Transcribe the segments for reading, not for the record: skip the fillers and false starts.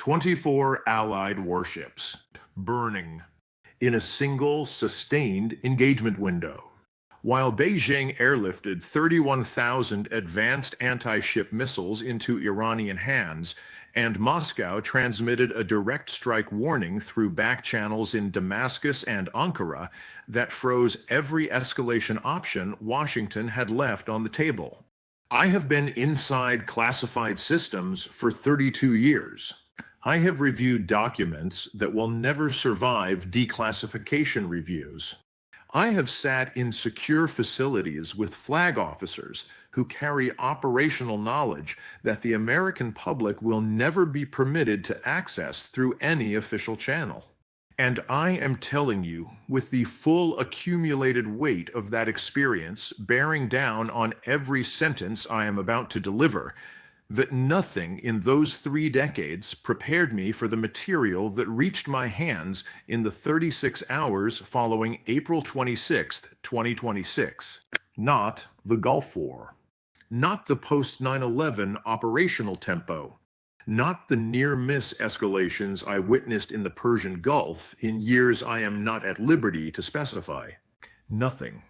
24 Allied warships burning in a single sustained engagement window. While Beijing airlifted 31,000 advanced anti-ship missiles into Iranian hands, and Moscow transmitted a direct strike warning through back channels in Damascus and Ankara that froze every escalation option Washington had left on the table. I have been inside classified systems for 32 years. I have reviewed documents that will never survive declassification reviews. I have sat in secure facilities with flag officers who carry operational knowledge that the American public will never be permitted to access through any official channel. And I am telling you, with the full accumulated weight of that experience bearing down on every sentence I am about to deliver, that nothing in those 3 decades prepared me for the material that reached my hands in the 36 hours following April 26, 2026. Not the Gulf War. Not the post-9/11 operational tempo. Not the near-miss escalations I witnessed in the Persian Gulf in years I am not at liberty to specify. Nothing.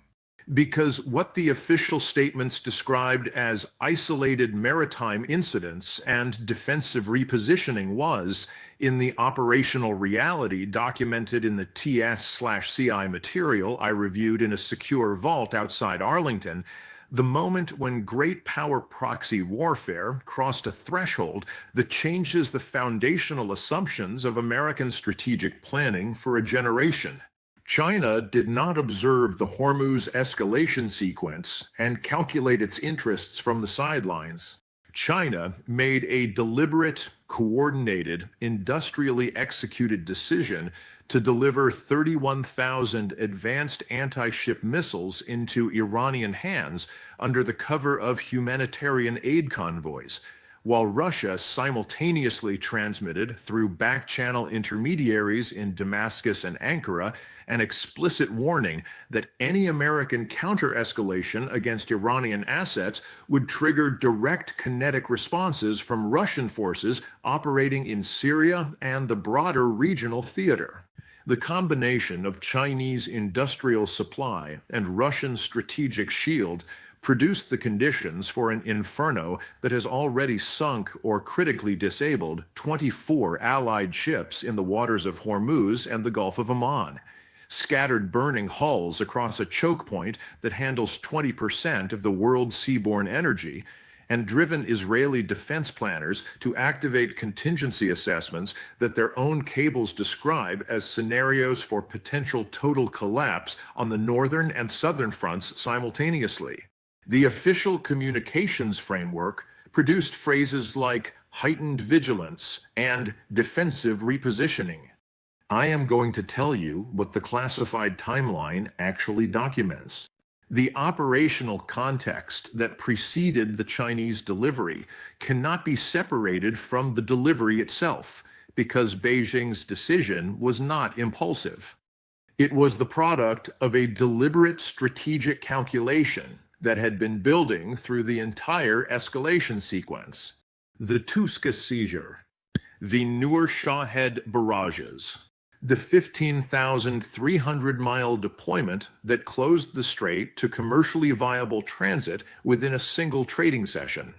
Because what the official statements described as isolated maritime incidents and defensive repositioning was, in the operational reality documented in the TS/CI material I reviewed in a secure vault outside Arlington, the moment when great power proxy warfare crossed a threshold that changes the foundational assumptions of American strategic planning for a generation. China did not observe the Hormuz escalation sequence and calculate its interests from the sidelines. China made a deliberate, coordinated, industrially executed decision to deliver 31,000 advanced anti-ship missiles into Iranian hands under the cover of humanitarian aid convoys, while Russia simultaneously transmitted through back-channel intermediaries in Damascus and Ankara an explicit warning that any American counter-escalation against Iranian assets would trigger direct kinetic responses from Russian forces operating in Syria and the broader regional theater. The combination of Chinese industrial supply and Russian strategic shield produced the conditions for an inferno that has already sunk or critically disabled 24 Allied ships in the waters of Hormuz and the Gulf of Oman, scattered burning hulls across a choke point that handles 20% of the world's seaborne energy, and driven Israeli defense planners to activate contingency assessments that their own cables describe as scenarios for potential total collapse on the northern and southern fronts simultaneously. The official communications framework produced phrases like heightened vigilance and defensive repositioning. I am going to tell you what the classified timeline actually documents. The operational context that preceded the Chinese delivery cannot be separated from the delivery itself, because Beijing's decision was not impulsive. It was the product of a deliberate strategic calculation that had been building through the entire escalation sequence. The Tuska seizure, the Nur Shahed barrages, the 15,300-mile deployment that closed the strait to commercially viable transit within a single trading session,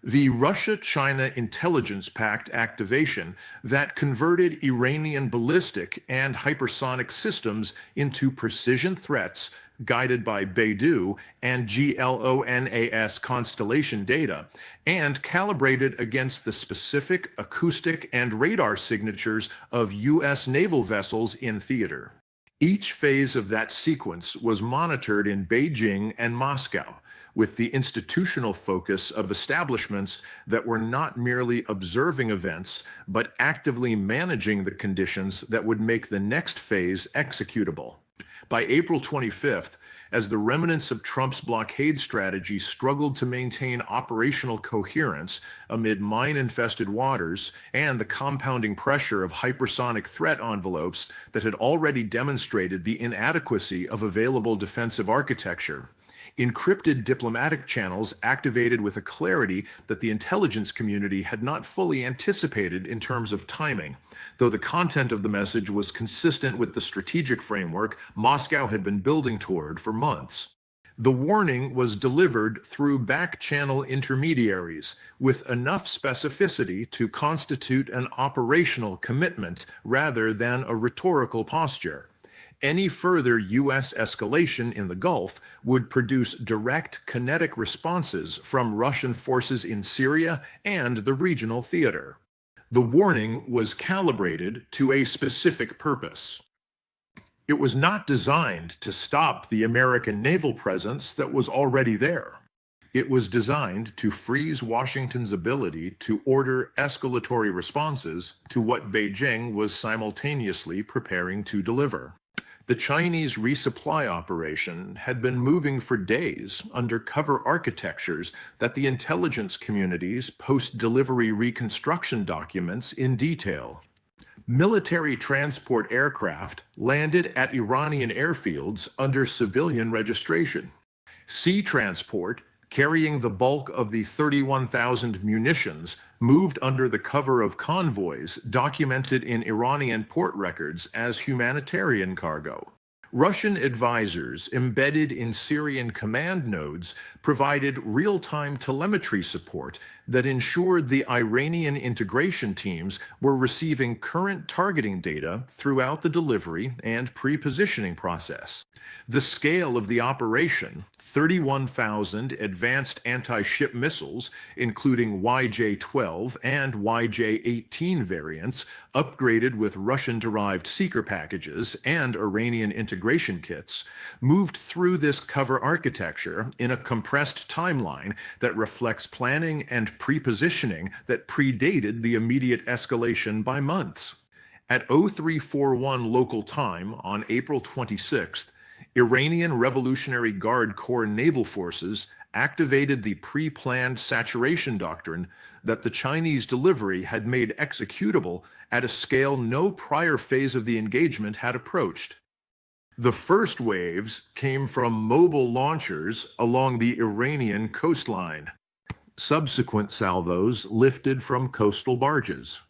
the Russia-China Intelligence Pact activation that converted Iranian ballistic and hypersonic systems into precision threats guided by Beidou and GLONASS constellation data, and calibrated against the specific acoustic and radar signatures of U.S. naval vessels in theater. Each phase of that sequence was monitored in Beijing and Moscow, with the institutional focus of establishments that were not merely observing events, but actively managing the conditions that would make the next phase executable. By April 25th, as the remnants of Trump's blockade strategy struggled to maintain operational coherence amid mine-infested waters and the compounding pressure of hypersonic threat envelopes that had already demonstrated the inadequacy of available defensive architecture, encrypted diplomatic channels activated with a clarity that the intelligence community had not fully anticipated in terms of timing, though the content of the message was consistent with the strategic framework Moscow had been building toward for months. The warning was delivered through back-channel intermediaries with enough specificity to constitute an operational commitment rather than a rhetorical posture. Any further U.S. escalation in the Gulf would produce direct kinetic responses from Russian forces in Syria and the regional theater. The warning was calibrated to a specific purpose. It was not designed to stop the American naval presence that was already there. It was designed to freeze Washington's ability to order escalatory responses to what Beijing was simultaneously preparing to deliver. The Chinese resupply operation had been moving for days under cover architectures that the intelligence community's post-delivery reconstruction documents in detail. Military transport aircraft landed at Iranian airfields under civilian registration. Sea transport, carrying the bulk of the 31,000 munitions, moved under the cover of convoys documented in Iranian port records as humanitarian cargo. Russian advisors embedded in Syrian command nodes provided real-time telemetry support that ensured the Iranian integration teams were receiving current targeting data throughout the delivery and pre-positioning process. The scale of the operation, 31,000 advanced anti-ship missiles, including YJ-12 and YJ-18 variants, upgraded with Russian-derived seeker packages and Iranian integration kits, moved through this cover architecture in a compressed timeline that reflects planning and pre-positioning that predated the immediate escalation by months. At 0341 local time on April 26th, Iranian Revolutionary Guard Corps naval forces activated the pre-planned saturation doctrine that the Chinese delivery had made executable at a scale no prior phase of the engagement had approached. The first waves came from mobile launchers along the Iranian coastline. Subsequent salvos lifted from coastal barges.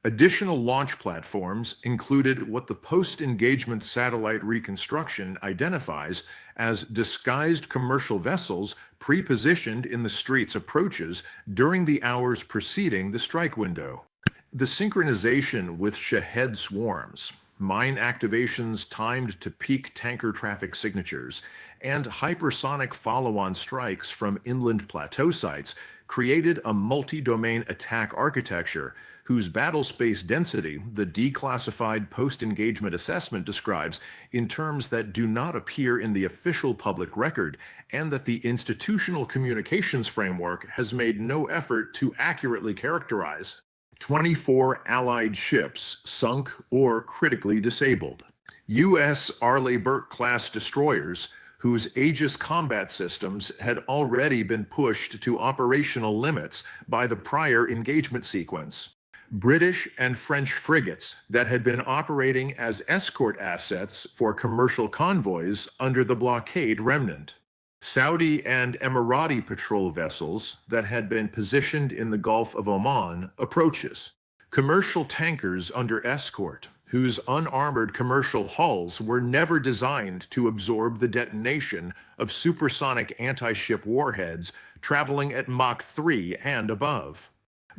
Additional launch platforms included what the post-engagement satellite reconstruction identifies as disguised commercial vessels pre-positioned in the street's approaches during the hours preceding the strike window. The synchronization with Shahed swarms, mine activations timed to peak tanker traffic signatures, and hypersonic follow-on strikes from inland plateau sites created a multi-domain attack architecture whose battle space density the declassified post-engagement assessment describes in terms that do not appear in the official public record and that the institutional communications framework has made no effort to accurately characterize. 24 Allied ships sunk or critically disabled. U.S. Arleigh Burke-class destroyers whose Aegis combat systems had already been pushed to operational limits by the prior engagement sequence. British and French frigates that had been operating as escort assets for commercial convoys under the blockade remnant. Saudi and Emirati patrol vessels that had been positioned in the Gulf of Oman approaches. Commercial tankers under escort, whose unarmored commercial hulls were never designed to absorb the detonation of supersonic anti-ship warheads traveling at Mach 3 and above.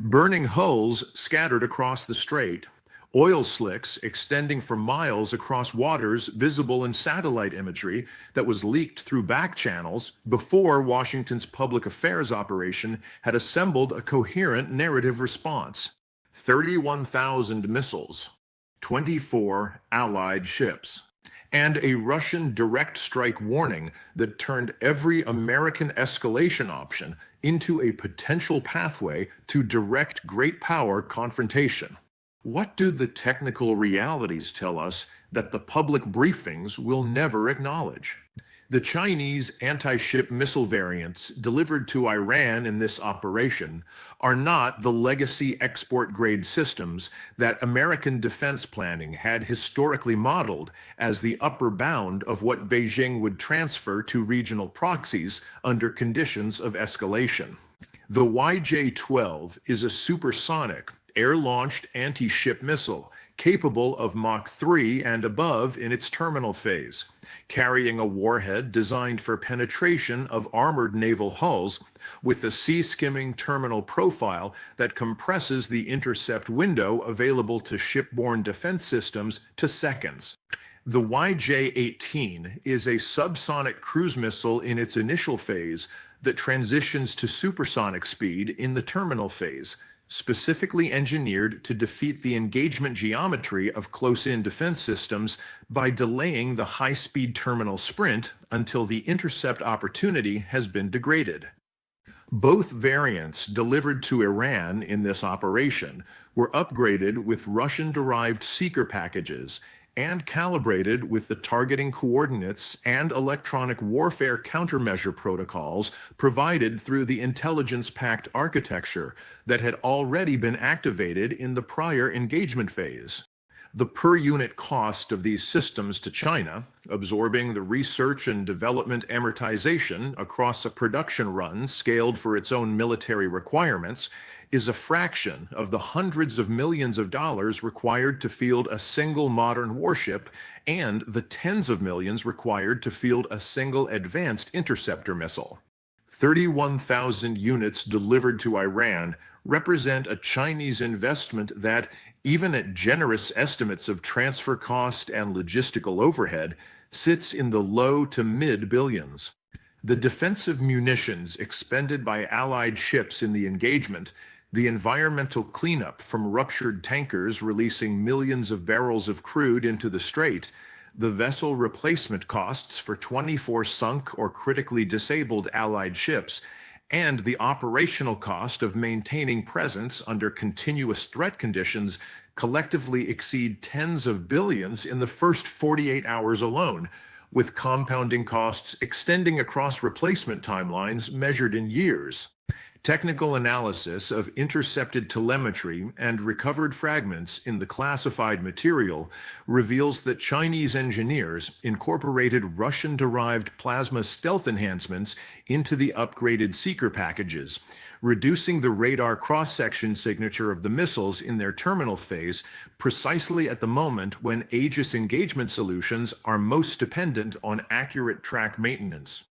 Burning hulls scattered across the strait, oil slicks extending for miles across waters visible in satellite imagery that was leaked through back channels before Washington's public affairs operation had assembled a coherent narrative response. 31,000 missiles, 24 Allied ships, and a Russian direct strike warning that turned every American escalation option into a potential pathway to direct great power confrontation. What do the technical realities tell us that the public briefings will never acknowledge? The Chinese anti-ship missile variants delivered to Iran in this operation are not the legacy export-grade systems that American defense planning had historically modeled as the upper bound of what Beijing would transfer to regional proxies under conditions of escalation. The YJ-12 is a supersonic, air-launched anti-ship missile capable of Mach 3 and above in its terminal phase, carrying a warhead designed for penetration of armored naval hulls with a sea-skimming terminal profile that compresses the intercept window available to shipborne defense systems to seconds. The YJ-18 is a subsonic cruise missile in its initial phase that transitions to supersonic speed in the terminal phase, specifically engineered to defeat the engagement geometry of close-in defense systems by delaying the high-speed terminal sprint until the intercept opportunity has been degraded. Both variants delivered to Iran in this operation were upgraded with Russian-derived seeker packages and calibrated with the targeting coordinates and electronic warfare countermeasure protocols provided through the intelligence-packed architecture that had already been activated in the prior engagement phase. The per-unit cost of these systems to China, absorbing the research and development amortization across a production run scaled for its own military requirements, is a fraction of the hundreds of millions of dollars required to field a single modern warship and the tens of millions required to field a single advanced interceptor missile. 31,000 units delivered to Iran represent a Chinese investment that, even at generous estimates of transfer cost and logistical overhead, sits in the low to mid-billions. The defensive munitions expended by Allied ships in the engagement, the environmental cleanup from ruptured tankers releasing millions of barrels of crude into the strait, the vessel replacement costs for 24 sunk or critically disabled Allied ships, and the operational cost of maintaining presence under continuous threat conditions collectively exceed tens of billions in the first 48 hours alone, with compounding costs extending across replacement timelines measured in years. Technical analysis of intercepted telemetry and recovered fragments in the classified material reveals that Chinese engineers incorporated Russian-derived plasma stealth enhancements into the upgraded seeker packages, reducing the radar cross-section signature of the missiles in their terminal phase precisely at the moment when Aegis engagement solutions are most dependent on accurate track maintenance.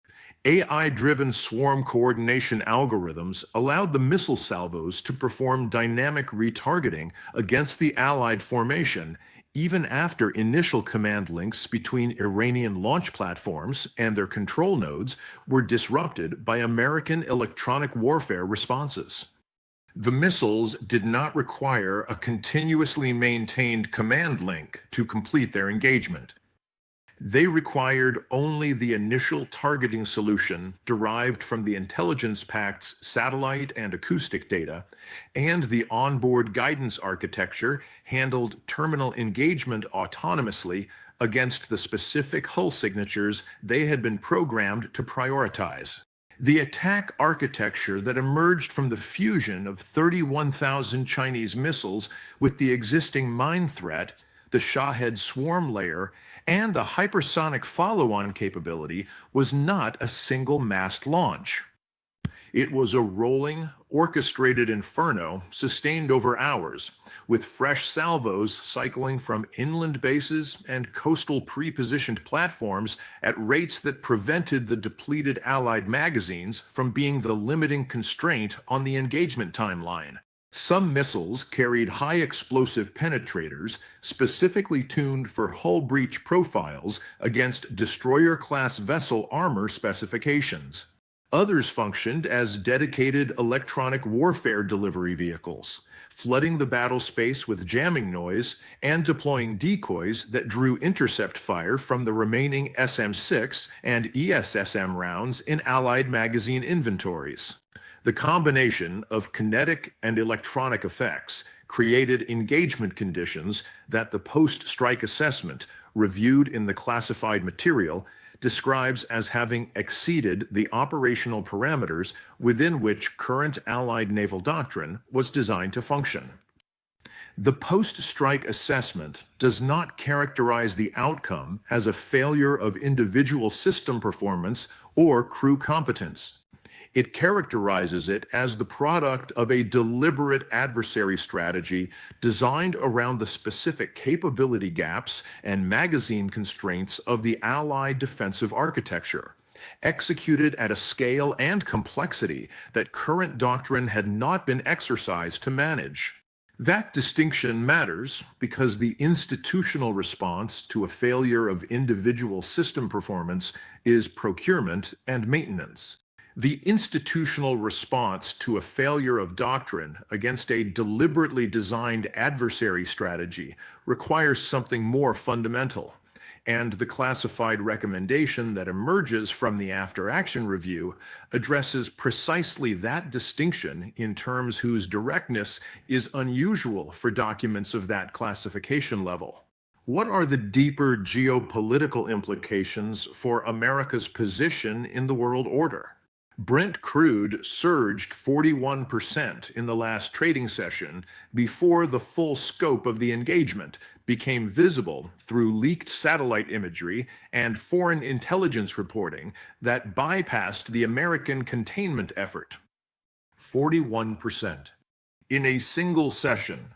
AI-driven swarm coordination algorithms allowed the missile salvos to perform dynamic retargeting against the Allied formation, even after initial command links between Iranian launch platforms and their control nodes were disrupted by American electronic warfare responses. The missiles did not require a continuously maintained command link to complete their engagement. They required only the initial targeting solution derived from the intelligence pack's satellite and acoustic data, and the onboard guidance architecture handled terminal engagement autonomously against the specific hull signatures they had been programmed to prioritize. The attack architecture that emerged from the fusion of 31,000 Chinese missiles with the existing mine threat, the Shahed swarm layer, and the hypersonic follow-on capability was not a single massed launch. It was a rolling, orchestrated inferno sustained over hours, with fresh salvos cycling from inland bases and coastal pre-positioned platforms at rates that prevented the depleted Allied magazines from being the limiting constraint on the engagement timeline. Some missiles carried high explosive penetrators specifically tuned for hull breach profiles against destroyer-class vessel armor specifications. Others functioned as dedicated electronic warfare delivery vehicles, flooding the battle space with jamming noise and deploying decoys that drew intercept fire from the remaining SM-6 and ESSM rounds in Allied magazine inventories. The combination of kinetic and electronic effects created engagement conditions that the post-strike assessment, reviewed in the classified material, describes as having exceeded the operational parameters within which current Allied naval doctrine was designed to function. The post-strike assessment does not characterize the outcome as a failure of individual system performance or crew competence. It characterizes it as the product of a deliberate adversary strategy designed around the specific capability gaps and magazine constraints of the Allied defensive architecture, executed at a scale and complexity that current doctrine had not been exercised to manage. That distinction matters because the institutional response to a failure of individual system performance is procurement and maintenance. The institutional response to a failure of doctrine against a deliberately designed adversary strategy requires something more fundamental, and the classified recommendation that emerges from the after-action review addresses precisely that distinction in terms whose directness is unusual for documents of that classification level. What are the deeper geopolitical implications for America's position in the world order? Brent crude surged 41% in the last trading session before the full scope of the engagement became visible through leaked satellite imagery and foreign intelligence reporting that bypassed the American containment effort. 41% in a single session.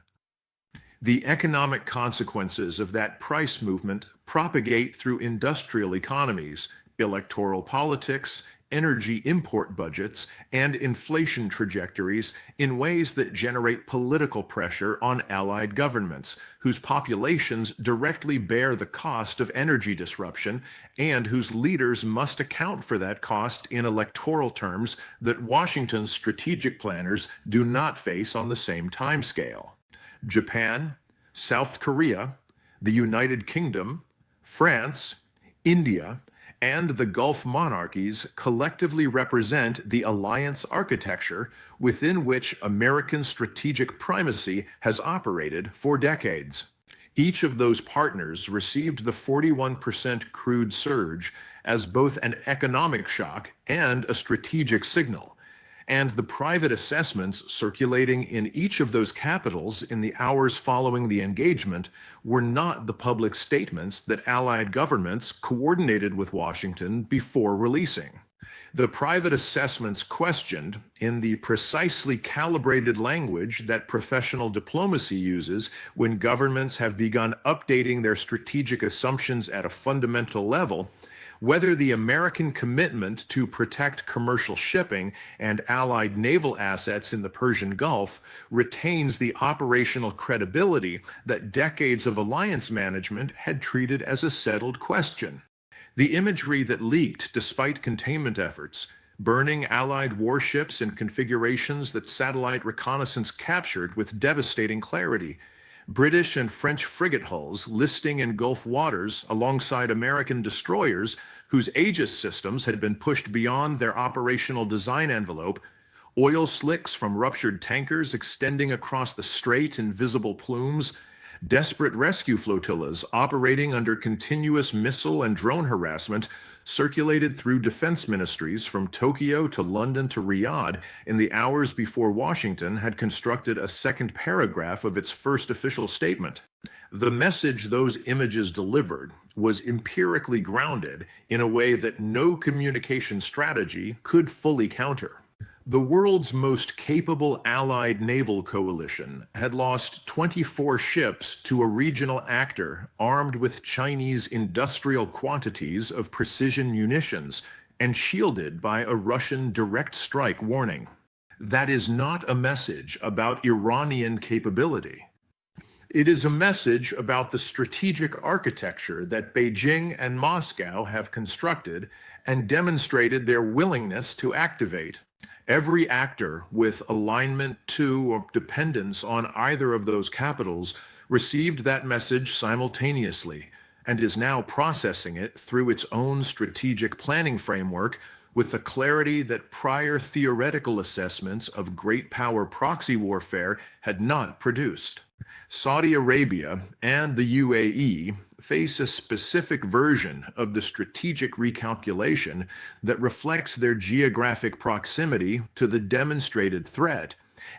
The economic consequences of that price movement propagate through industrial economies, electoral politics, energy import budgets, and inflation trajectories in ways that generate political pressure on allied governments, whose populations directly bear the cost of energy disruption and whose leaders must account for that cost in electoral terms that Washington's strategic planners do not face on the same timescale. Japan, South Korea, the United Kingdom, France, India, and the Gulf monarchies collectively represent the alliance architecture within which American strategic primacy has operated for decades. Each of those partners received the 41% crude surge as both an economic shock and a strategic signal, and the private assessments circulating in each of those capitals in the hours following the engagement were not the public statements that Allied governments coordinated with Washington before releasing. The private assessments questioned, in the precisely calibrated language that professional diplomacy uses when governments have begun updating their strategic assumptions at a fundamental level, whether the American commitment to protect commercial shipping and Allied naval assets in the Persian Gulf retains the operational credibility that decades of alliance management had treated as a settled question. The imagery that leaked despite containment efforts, burning Allied warships in configurations that satellite reconnaissance captured with devastating clarity, British and French frigate hulls listing in Gulf waters alongside American destroyers whose Aegis systems had been pushed beyond their operational design envelope, oil slicks from ruptured tankers extending across the strait in visible plumes, desperate rescue flotillas operating under continuous missile and drone harassment circulated through defense ministries from Tokyo to London to Riyadh in the hours before Washington had constructed a second paragraph of its first official statement. The message those images delivered was empirically grounded in a way that no communication strategy could fully counter. The world's most capable Allied naval coalition had lost 24 ships to a regional actor armed with Chinese industrial quantities of precision munitions and shielded by a Russian direct strike warning. That is not a message about Iranian capability. It is a message about the strategic architecture that Beijing and Moscow have constructed and demonstrated their willingness to activate. Every actor with alignment to or dependence on either of those capitals received that message simultaneously and is now processing it through its own strategic planning framework with the clarity that prior theoretical assessments of great power proxy warfare had not produced. Saudi Arabia and the UAE, face a specific version of the strategic recalculation that reflects their geographic proximity to the demonstrated threat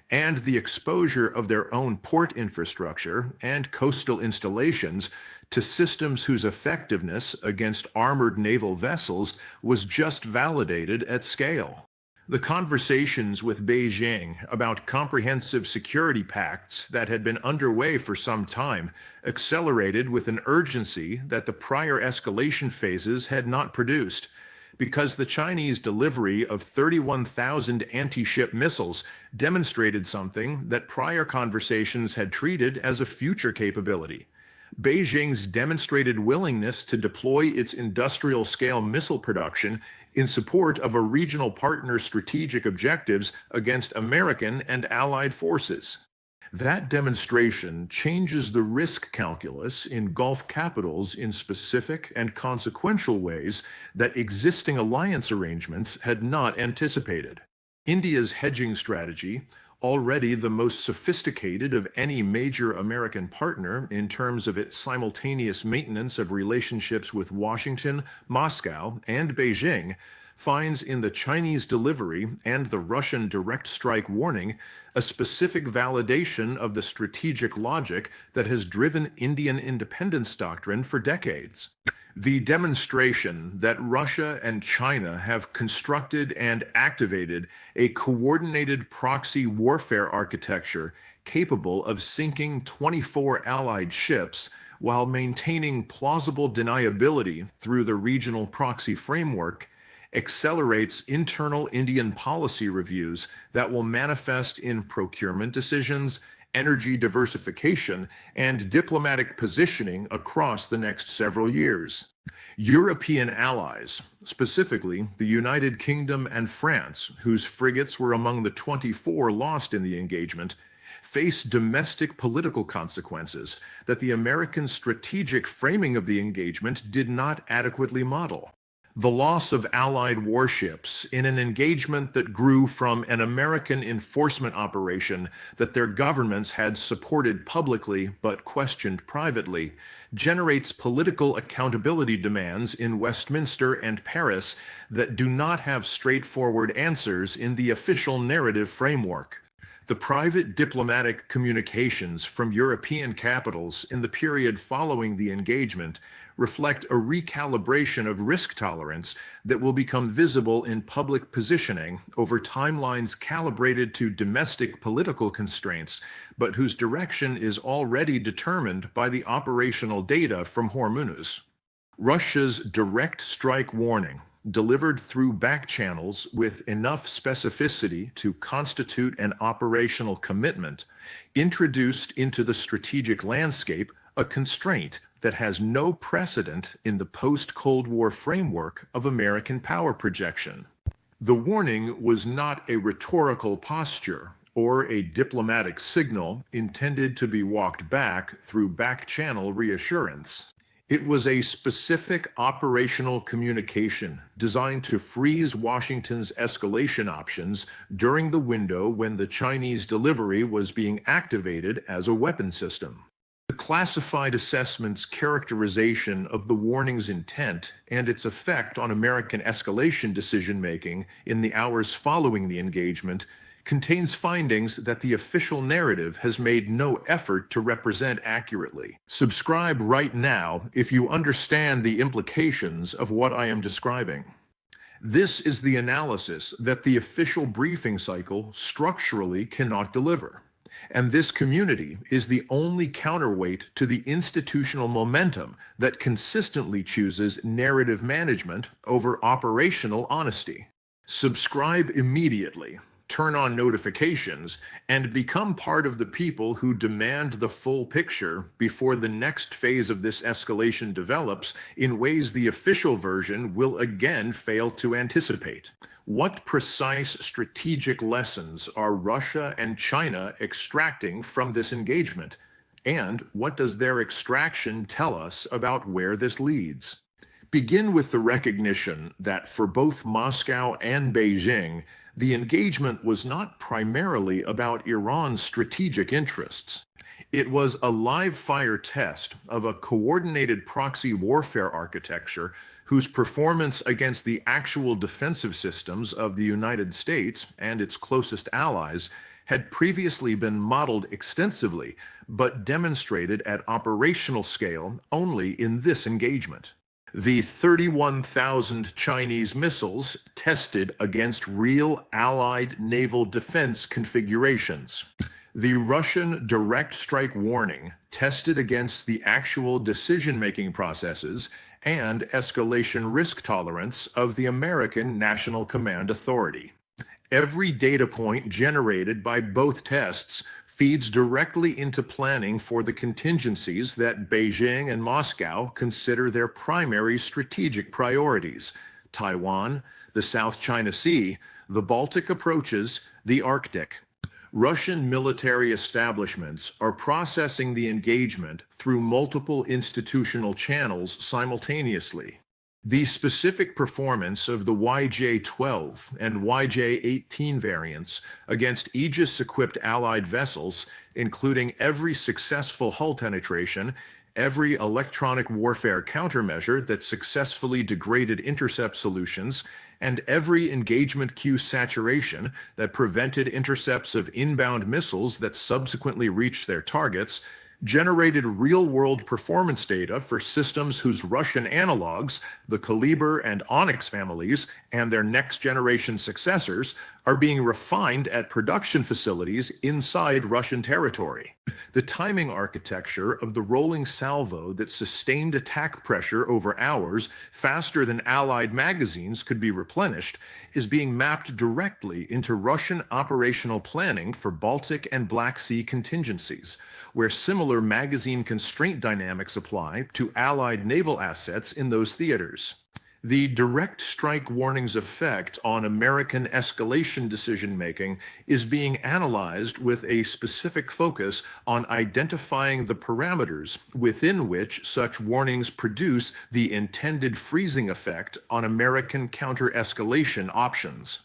and the exposure of their own port infrastructure and coastal installations to systems whose effectiveness against armored naval vessels was just validated at scale. The conversations with Beijing about comprehensive security pacts that had been underway for some time accelerated with an urgency that the prior escalation phases had not produced, because the Chinese delivery of 31,000 anti-ship missiles demonstrated something that prior conversations had treated as a future capability. Beijing's demonstrated willingness to deploy its industrial-scale missile production in support of a regional partner's strategic objectives against American and allied forces. That demonstration changes the risk calculus in Gulf capitals in specific and consequential ways that existing alliance arrangements had not anticipated. India's hedging strategy, already the most sophisticated of any major American partner in terms of its simultaneous maintenance of relationships with Washington, Moscow, and Beijing, finds in the Chinese delivery and the Russian direct strike warning a specific validation of the strategic logic that has driven Indian independence doctrine for decades. The demonstration that Russia and China have constructed and activated a coordinated proxy warfare architecture capable of sinking 24 allied ships while maintaining plausible deniability through the regional proxy framework accelerates internal Indian policy reviews that will manifest in procurement decisions, energy diversification, and diplomatic positioning across the next several years. European allies, specifically the United Kingdom and France, whose frigates were among the 24 lost in the engagement, face domestic political consequences that the American strategic framing of the engagement did not adequately model. The loss of Allied warships in an engagement that grew from an American enforcement operation that their governments had supported publicly but questioned privately generates political accountability demands in Westminster and Paris that do not have straightforward answers in the official narrative framework. The private diplomatic communications from European capitals in the period following the engagement reflect a recalibration of risk tolerance that will become visible in public positioning over timelines calibrated to domestic political constraints, but whose direction is already determined by the operational data from Hormuz. Russia's direct strike warning, delivered through back channels with enough specificity to constitute an operational commitment, introduced into the strategic landscape a constraint that has no precedent in the post-Cold War framework of American power projection. The warning was not a rhetorical posture or a diplomatic signal intended to be walked back through back-channel reassurance. It was a specific operational communication designed to freeze Washington's escalation options during the window when the Chinese delivery was being activated as a weapon system. The classified assessment's characterization of the warning's intent and its effect on American escalation decision-making in the hours following the engagement contains findings that the official narrative has made no effort to represent accurately. Subscribe right now if you understand the implications of what I am describing. This is the analysis that the official briefing cycle structurally cannot deliver. And this community is the only counterweight to the institutional momentum that consistently chooses narrative management over operational honesty. Subscribe immediately, turn on notifications, and become part of the people who demand the full picture before the next phase of this escalation develops in ways the official version will again fail to anticipate. What precise strategic lessons are Russia and China extracting from this engagement? And what does their extraction tell us about where this leads? Begin with the recognition that for both Moscow and Beijing, the engagement was not primarily about Iran's strategic interests. It was a live-fire test of a coordinated proxy warfare architecture whose performance against the actual defensive systems of the United States and its closest allies had previously been modeled extensively, but demonstrated at operational scale only in this engagement. The 31,000 Chinese missiles tested against real Allied naval defense configurations. The Russian direct strike warning tested against the actual decision-making processes and escalation risk tolerance of the American National Command Authority. Every data point generated by both tests feeds directly into planning for the contingencies that Beijing and Moscow consider their primary strategic priorities: Taiwan, the South China Sea, the Baltic approaches, the Arctic. Russian military establishments are processing the engagement through multiple institutional channels simultaneously. The specific performance of the YJ-12 and YJ-18 variants against Aegis-equipped Allied vessels, including every successful hull penetration, every electronic warfare countermeasure that successfully degraded intercept solutions, and every engagement queue saturation that prevented intercepts of inbound missiles that subsequently reached their targets, generated real-world performance data for systems whose Russian analogs, the Kaliber and Onyx families, and their next-generation successors, are being refined at production facilities inside Russian territory. The timing architecture of the rolling salvo that sustained attack pressure over hours faster than Allied magazines could be replenished is being mapped directly into Russian operational planning for Baltic and Black Sea contingencies, where similar magazine constraint dynamics apply to Allied naval assets in those theaters. The direct strike warning's effect on American escalation decision-making is being analyzed with a specific focus on identifying the parameters within which such warnings produce the intended freezing effect on American counter-escalation options.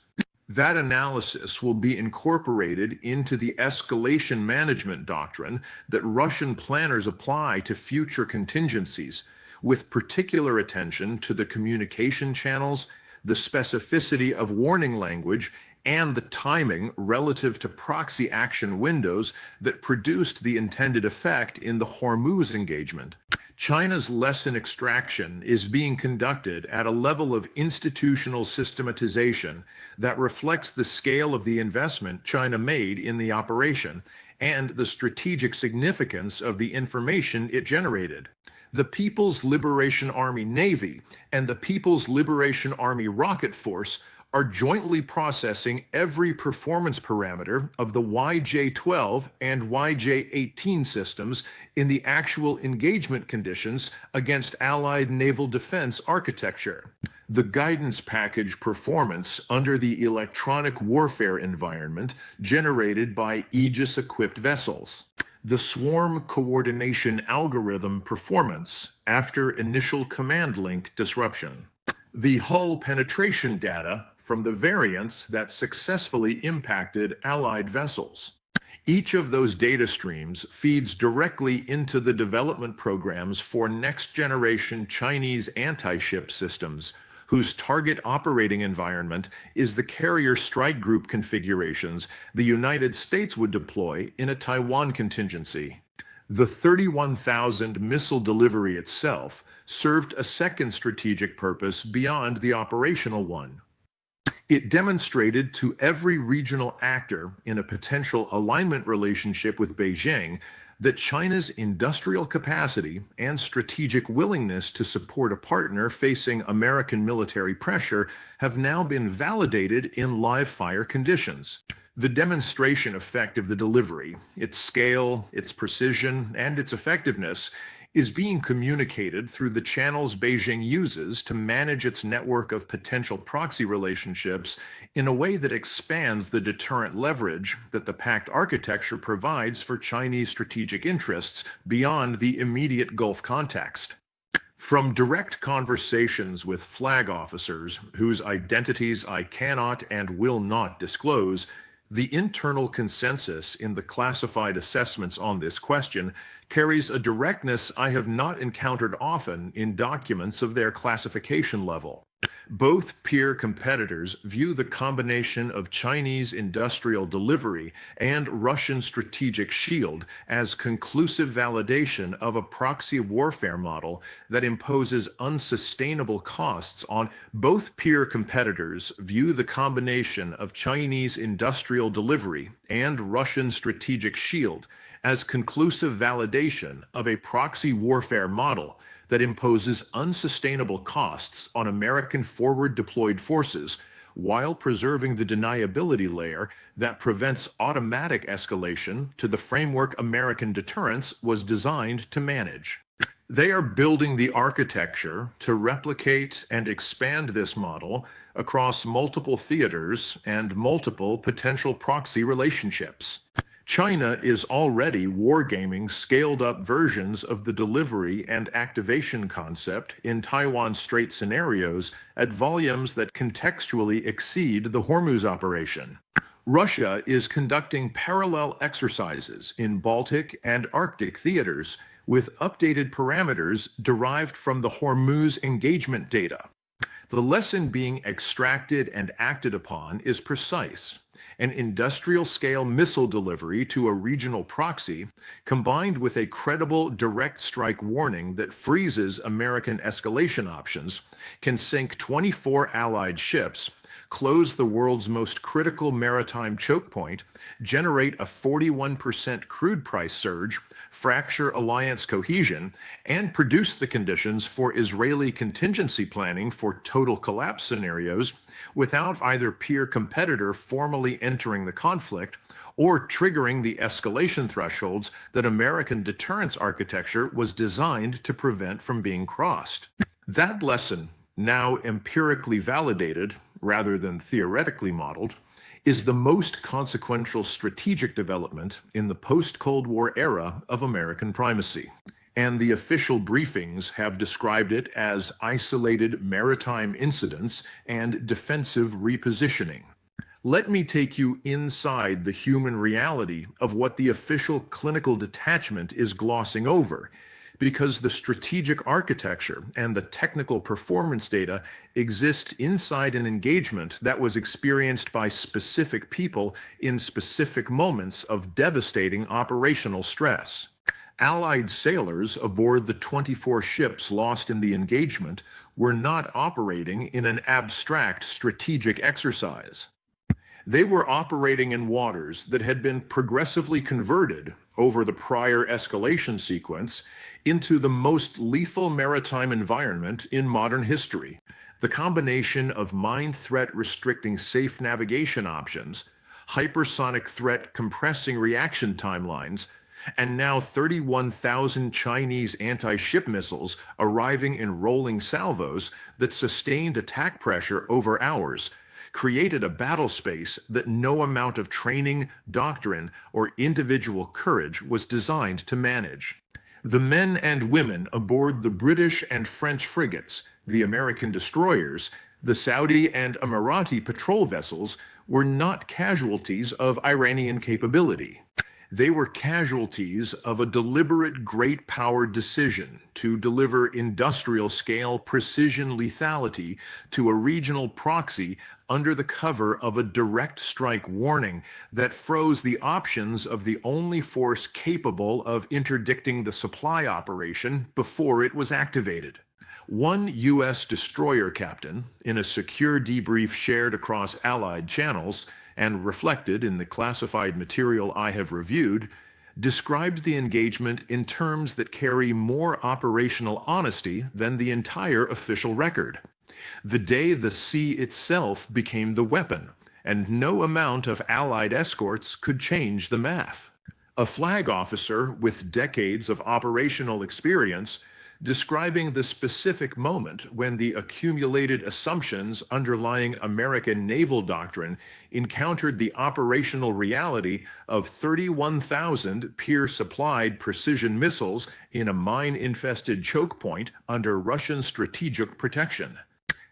That analysis will be incorporated into the escalation management doctrine that Russian planners apply to future contingencies, with particular attention to the communication channels, the specificity of warning language, and the timing relative to proxy action windows that produced the intended effect in the Hormuz engagement. China's lesson extraction is being conducted at a level of institutional systematization that reflects the scale of the investment China made in the operation and the strategic significance of the information it generated. The People's Liberation Army Navy and the People's Liberation Army Rocket Force are jointly processing every performance parameter of the YJ-12 and YJ-18 systems in the actual engagement conditions against Allied naval defense architecture. The guidance package performance under the electronic warfare environment generated by Aegis-equipped vessels. The swarm coordination algorithm performance after initial command link disruption. The hull penetration data from the variants that successfully impacted Allied vessels. Each of those data streams feeds directly into the development programs for next-generation Chinese anti-ship systems, whose target operating environment is the carrier strike group configurations the United States would deploy in a Taiwan contingency. The 31,000 missile delivery itself served a second strategic purpose beyond the operational one. It demonstrated to every regional actor in a potential alignment relationship with Beijing that China's industrial capacity and strategic willingness to support a partner facing American military pressure have now been validated in live-fire conditions. The demonstration effect of the delivery, its scale, its precision, and its effectiveness is being communicated through the channels Beijing uses to manage its network of potential proxy relationships in a way that expands the deterrent leverage that the pact architecture provides for Chinese strategic interests beyond the immediate Gulf context. From direct conversations with flag officers whose identities I cannot and will not disclose, The internal consensus in the classified assessments on this question carries a directness I have not encountered often in documents of their classification level. Both peer competitors view the combination of Chinese industrial delivery and Russian strategic shield as conclusive validation of a proxy warfare model that imposes unsustainable costs on. Both peer competitors view the combination of Chinese industrial delivery and Russian strategic shield as conclusive validation of a proxy warfare model that imposes unsustainable costs on American forward-deployed forces while preserving the deniability layer that prevents automatic escalation to the framework American deterrence was designed to manage. They are building the architecture to replicate and expand this model across multiple theaters and multiple potential proxy relationships. China is already wargaming scaled-up versions of the delivery and activation concept in Taiwan Strait scenarios at volumes that contextually exceed the Hormuz operation. Russia is conducting parallel exercises in Baltic and Arctic theaters with updated parameters derived from the Hormuz engagement data. The lesson being extracted and acted upon is precise. An industrial-scale missile delivery to a regional proxy, combined with a credible direct strike warning that freezes American escalation options, can sink 24 Allied ships, close the world's most critical maritime choke point, generate a 41% crude price surge, fracture alliance cohesion, and produce the conditions for Israeli contingency planning for total collapse scenarios without either peer competitor formally entering the conflict or triggering the escalation thresholds that American deterrence architecture was designed to prevent from being crossed. That lesson, now empirically validated rather than theoretically modeled, is the most consequential strategic development in the post-Cold War era of American primacy. And the official briefings have described it as isolated maritime incidents and defensive repositioning. Let me take you inside the human reality of what the official clinical detachment is glossing over, because the strategic architecture and the technical performance data exist inside an engagement that was experienced by specific people in specific moments of devastating operational stress. Allied sailors aboard the 24 ships lost in the engagement were not operating in an abstract strategic exercise. They were operating in waters that had been progressively converted over the prior escalation sequence into the most lethal maritime environment in modern history. The combination of mine threat restricting safe navigation options, hypersonic threat compressing reaction timelines, and now 31,000 Chinese anti-ship missiles arriving in rolling salvos that sustained attack pressure over hours created a battle space that no amount of training, doctrine, or individual courage was designed to manage. The men and women aboard the British and French frigates, the American destroyers, the Saudi and Emirati patrol vessels were not casualties of Iranian capability. They were casualties of a deliberate great power decision to deliver industrial-scale precision lethality to a regional proxy under the cover of a direct strike warning that froze the options of the only force capable of interdicting the supply operation before it was activated. One U.S. destroyer captain, in a secure debrief shared across Allied channels, and reflected in the classified material I have reviewed, described the engagement in terms that carry more operational honesty than the entire official record. The day the sea itself became the weapon, and no amount of Allied escorts could change the math. A flag officer with decades of operational experience describing the specific moment when the accumulated assumptions underlying American naval doctrine encountered the operational reality of 31,000 peer-supplied precision missiles in a mine-infested choke point under Russian strategic protection.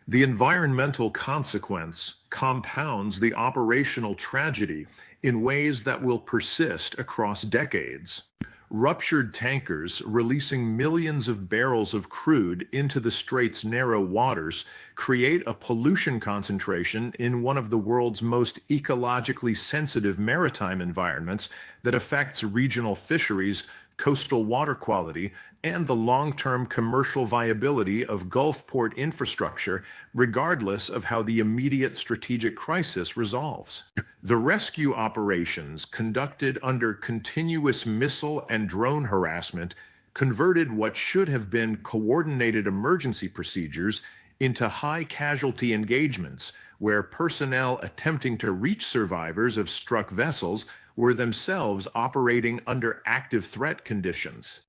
The environmental consequence compounds the operational tragedy in ways that will persist across decades. Ruptured tankers releasing millions of barrels of crude into the Strait's narrow waters create a pollution concentration in one of the world's most ecologically sensitive maritime environments that affects regional fisheries, coastal water quality, and the long-term commercial viability of Gulf port infrastructure, regardless of how the immediate strategic crisis resolves. The rescue operations conducted under continuous missile and drone harassment converted what should have been coordinated emergency procedures into high-casualty engagements where personnel attempting to reach survivors of struck vessels were themselves operating under active threat conditions.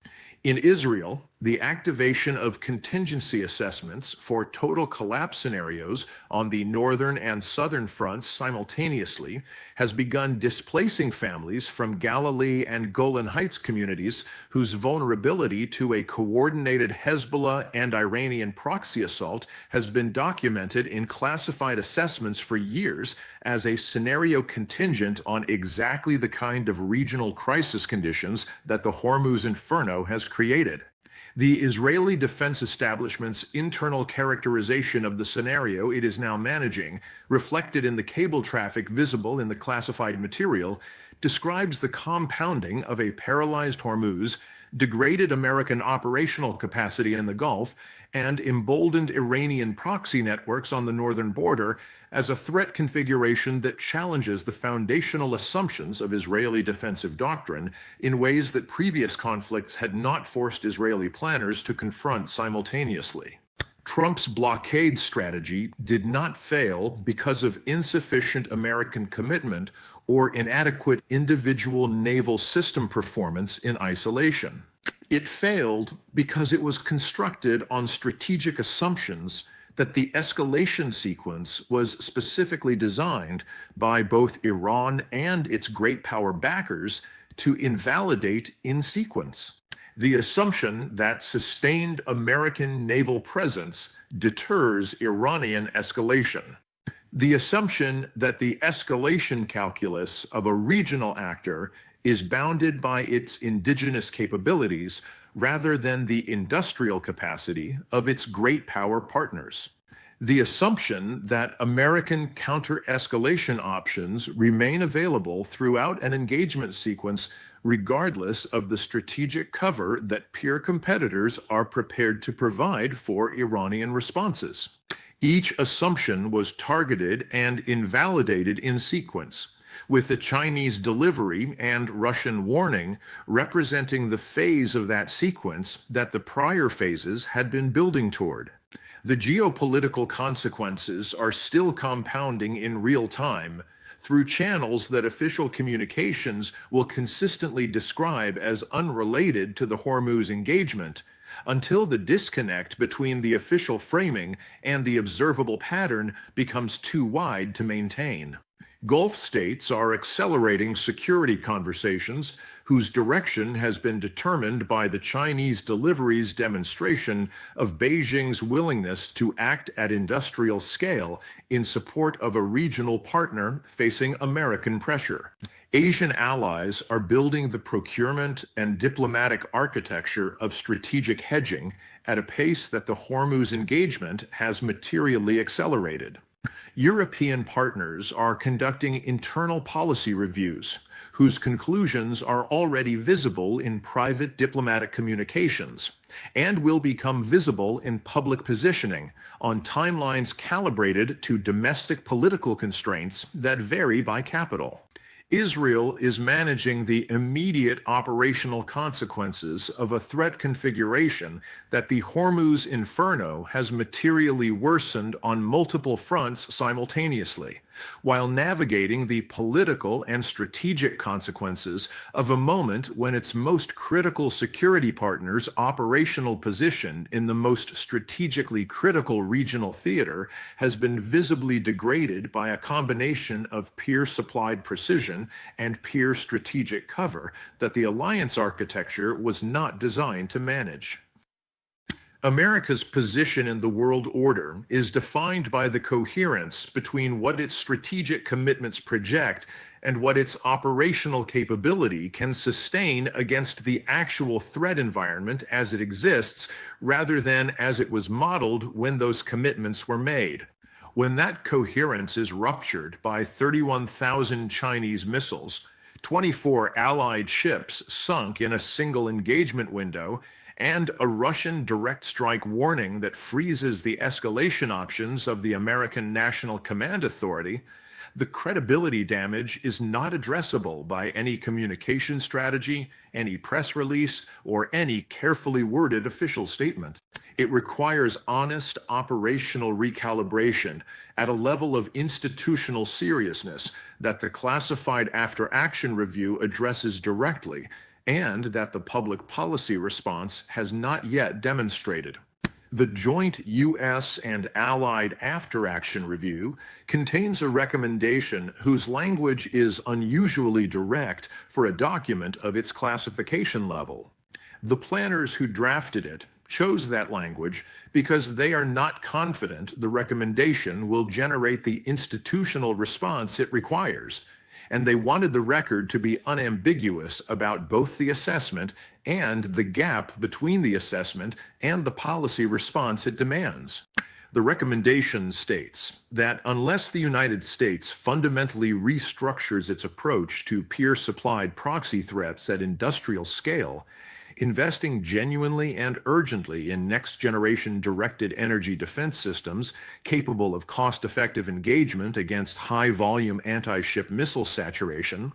In Israel, the activation of contingency assessments for total collapse scenarios on the northern and southern fronts simultaneously has begun displacing families from Galilee and Golan Heights communities whose vulnerability to a coordinated Hezbollah and Iranian proxy assault has been documented in classified assessments for years as a scenario contingent on exactly the kind of regional crisis conditions that the Hormuz Inferno has created. The Israeli defense establishment's internal characterization of the scenario it is now managing, reflected in the cable traffic visible in the classified material, describes the compounding of a paralyzed Hormuz, degraded American operational capacity in the Gulf, and emboldened Iranian proxy networks on the northern border as a threat configuration that challenges the foundational assumptions of Israeli defensive doctrine in ways that previous conflicts had not forced Israeli planners to confront simultaneously. Trump's blockade strategy did not fail because of insufficient American commitment or inadequate individual naval system performance in isolation. It failed because it was constructed on strategic assumptions that the escalation sequence was specifically designed by both Iran and its great power backers to invalidate in sequence. The assumption that sustained American naval presence deters Iranian escalation. The assumption that the escalation calculus of a regional actor is bounded by its indigenous capabilities rather than the industrial capacity of its great power partners. The assumption that American counter-escalation options remain available throughout an engagement sequence regardless of the strategic cover that peer competitors are prepared to provide for Iranian responses. Each assumption was targeted and invalidated in sequence, with the Chinese delivery and Russian warning representing the phase of that sequence that the prior phases had been building toward. The geopolitical consequences are still compounding in real time through channels that official communications will consistently describe as unrelated to the Hormuz engagement, until the disconnect between the official framing and the observable pattern becomes too wide to maintain. Gulf states are accelerating security conversations whose direction has been determined by the Chinese delivery's demonstration of Beijing's willingness to act at industrial scale in support of a regional partner facing American pressure. Asian allies are building the procurement and diplomatic architecture of strategic hedging at a pace that the Hormuz engagement has materially accelerated. European partners are conducting internal policy reviews, whose conclusions are already visible in private diplomatic communications, and will become visible in public positioning on timelines calibrated to domestic political constraints that vary by capital. Israel is managing the immediate operational consequences of a threat configuration that the Hormuz Inferno has materially worsened on multiple fronts simultaneously, while navigating the political and strategic consequences of a moment when its most critical security partner's operational position in the most strategically critical regional theater has been visibly degraded by a combination of peer-supplied precision and peer strategic cover that the alliance architecture was not designed to manage. America's position in the world order is defined by the coherence between what its strategic commitments project and what its operational capability can sustain against the actual threat environment as it exists, rather than as it was modeled when those commitments were made. When that coherence is ruptured by 31,000 Chinese missiles, 24 Allied ships sunk in a single engagement window, and a Russian direct strike warning that freezes the escalation options of the American National Command Authority, the credibility damage is not addressable by any communication strategy, any press release, or any carefully worded official statement. It requires honest operational recalibration at a level of institutional seriousness that the classified after-action review addresses directly, and that the public policy response has not yet demonstrated. The joint U.S. and Allied after-action review contains a recommendation whose language is unusually direct for a document of its classification level. The planners who drafted it chose that language because they are not confident the recommendation will generate the institutional response it requires, and they wanted the record to be unambiguous about both the assessment and the gap between the assessment and the policy response it demands. The recommendation states that unless the United States fundamentally restructures its approach to peer-supplied proxy threats at industrial scale, investing genuinely and urgently in next-generation directed energy defense systems capable of cost-effective engagement against high-volume anti-ship missile saturation,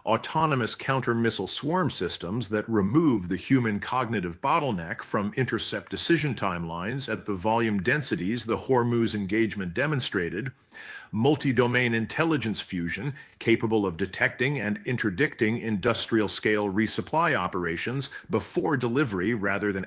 autonomous counter-missile swarm systems that remove the human cognitive bottleneck from intercept decision timelines at the volume densities the Hormuz engagement demonstrated, multi-domain intelligence fusion capable of detecting and interdicting industrial-scale resupply operations before delivery rather than